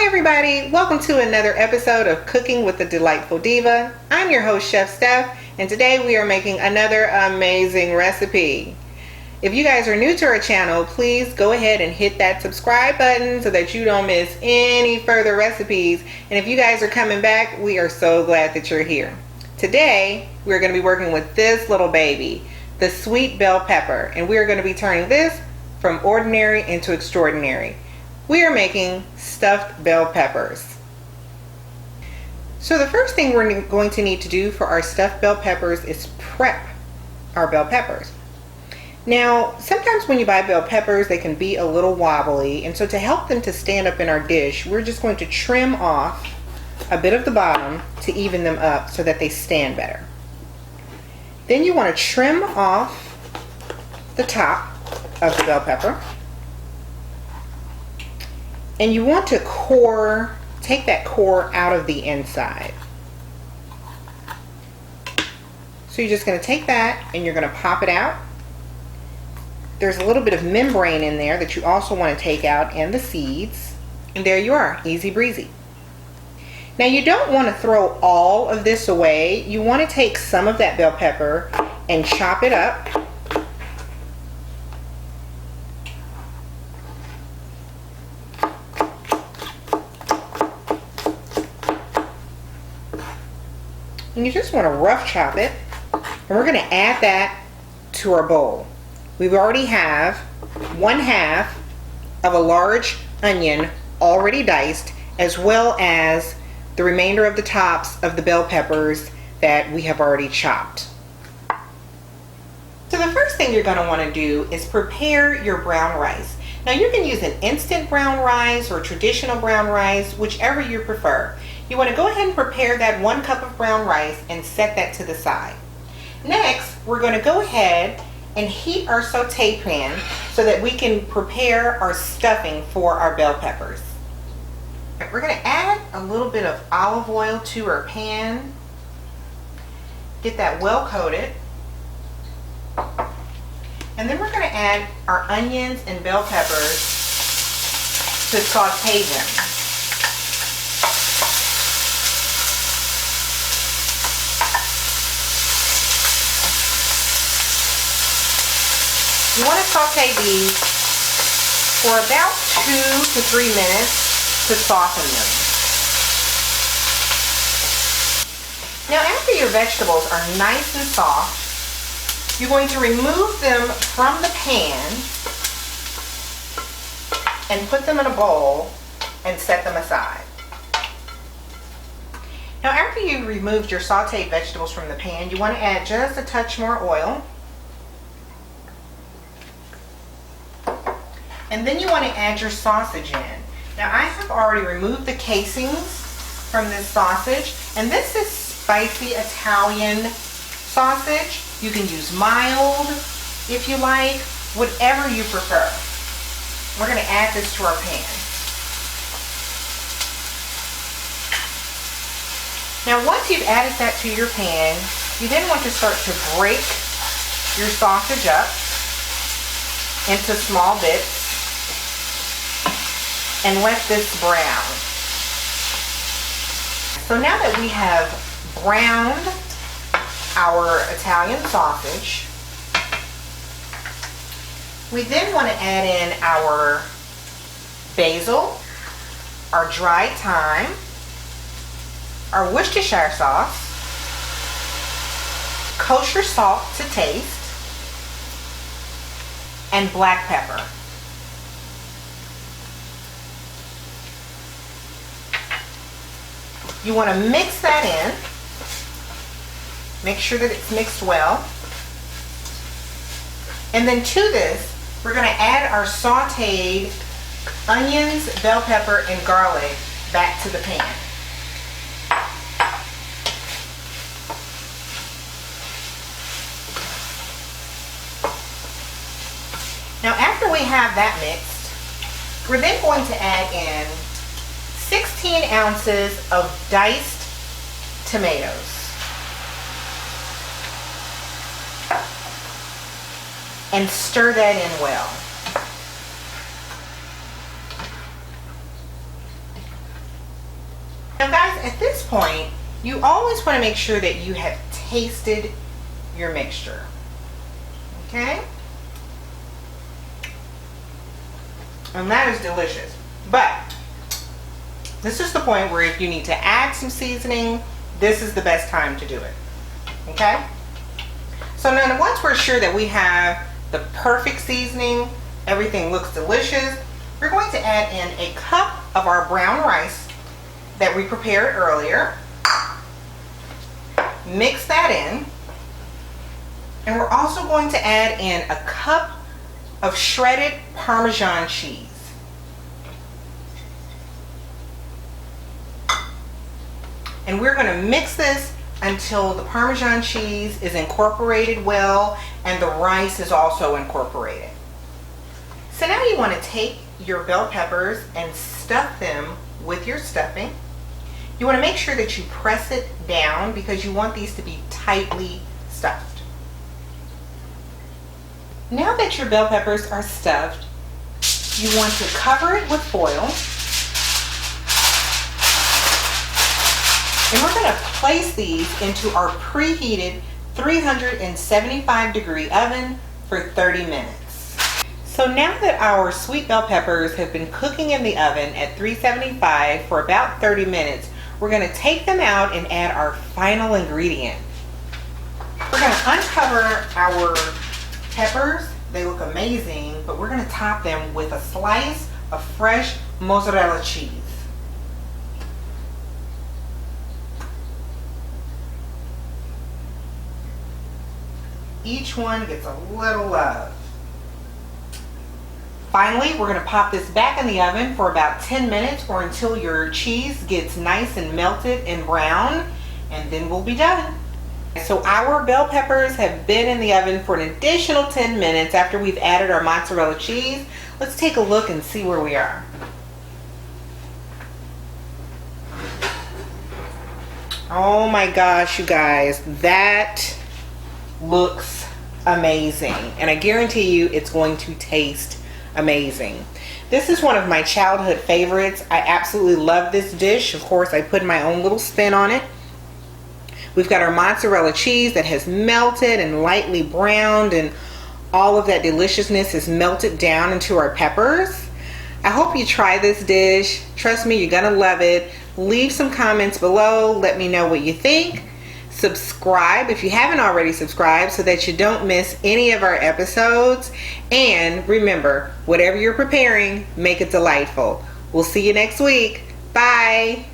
Hi everybody, welcome to another episode of Cooking with the Delightful Diva. I'm your host, Chef Steph, and today we are making another amazing recipe. If you guys are new to our channel, please go ahead and hit that subscribe button so that you don't miss any further recipes. And if you guys are coming back, we are so glad that you're here. Today, we're going to be working with this little baby, the sweet bell pepper, and we are going to be turning this from ordinary into extraordinary. We are making stuffed bell peppers. So the first thing we're going to need to do for our stuffed bell peppers is prep our bell peppers. Now, sometimes when you buy bell peppers, they can be a little wobbly, and so to help them to stand up in our dish, we're just going to trim off a bit of the bottom to even them up so that they stand better. Then you want to trim off the top of the bell pepper. And you want to take that core out of the inside. So you're just going to take that and you're going to pop it out. There's a little bit of membrane in there that you also want to take out, and the seeds. And there you are, easy breezy. Now you don't want to throw all of this away. You want to take some of that bell pepper and chop it up. And you just want to rough chop it, and we're going to add that to our bowl. We already have 1/2 of a large onion already diced, as well as the remainder of the tops of the bell peppers that we have already chopped. So the first thing you're going to want to do is prepare your brown rice. Now you can use an instant brown rice or traditional brown rice, whichever you prefer. You want to go ahead and prepare that 1 cup of brown rice and set that to the side. Next, we're going to go ahead and heat our saute pan so that we can prepare our stuffing for our bell peppers. We're going to add a little bit of olive oil to our pan. Get that well coated. And then we're going to add our onions and bell peppers to saute them. You want to saute these for about 2 to 3 minutes to soften them. Now after your vegetables are nice and soft, you're going to remove them from the pan and put them in a bowl and set them aside. Now after you removed your sauteed vegetables from the pan, you want to add just a touch more oil. And then you want to add your sausage in. Now I have already removed the casings from this sausage, and this is spicy Italian sausage. You can use mild if you like, whatever you prefer. We're going to add this to our pan. Now once you've added that to your pan, you then want to start to break your sausage up into small bits and let this brown. So now that we have browned our Italian sausage, we then want to add in our basil, our dried thyme, our Worcestershire sauce, kosher salt to taste, and black pepper. You want to mix that in. Make sure that it's mixed well. And then to this, we're going to add our sauteed onions, bell pepper, and garlic back to the pan. Now after we have that mixed, we're then going to add in 16 ounces of diced tomatoes. And stir that in well. point, you always want to make sure that you have tasted your mixture. Okay? And that is delicious. But this is the point where if you need to add some seasoning, this is the best time to do it. Okay? So now once we're sure that we have the perfect seasoning, everything looks delicious, we're going to add in a cup of our brown rice that we prepared earlier. Mix that in. And we're also going to add in a cup of shredded Parmesan cheese. And we're going to mix this until the Parmesan cheese is incorporated well and the rice is also incorporated. So now you want to take your bell peppers and stuff them with your stuffing. You want to make sure that you press it down because you want these to be tightly stuffed. Now that your bell peppers are stuffed, you want to cover it with foil. And we're going to place these into our preheated 375 degree oven for 30 minutes. So now that our sweet bell peppers have been cooking in the oven at 375 for about 30 minutes, we're going to take them out and add our final ingredient. We're going to uncover our peppers. They look amazing, but we're going to top them with a slice of fresh mozzarella cheese. Each one gets a little love. Finally, we're going to pop this back in the oven for about 10 minutes or until your cheese gets nice and melted and brown, and then we'll be done. So our bell peppers have been in the oven for an additional 10 minutes after we've added our mozzarella cheese. Let's take a look and see where we are. Oh my gosh, you guys, that looks amazing, and I guarantee you it's going to taste amazing. This is one of my childhood favorites. I absolutely love this dish. Of course, I put my own little spin on it. We've got our mozzarella cheese that has melted and lightly browned, and all of that deliciousness is melted down into our peppers. I hope you try this dish. Trust me, you're gonna love it. Leave some comments below. Let me know what you think. Subscribe if you haven't already subscribed so that you don't miss any of our episodes. And remember, whatever you're preparing, make it delightful. We'll see you next week. Bye.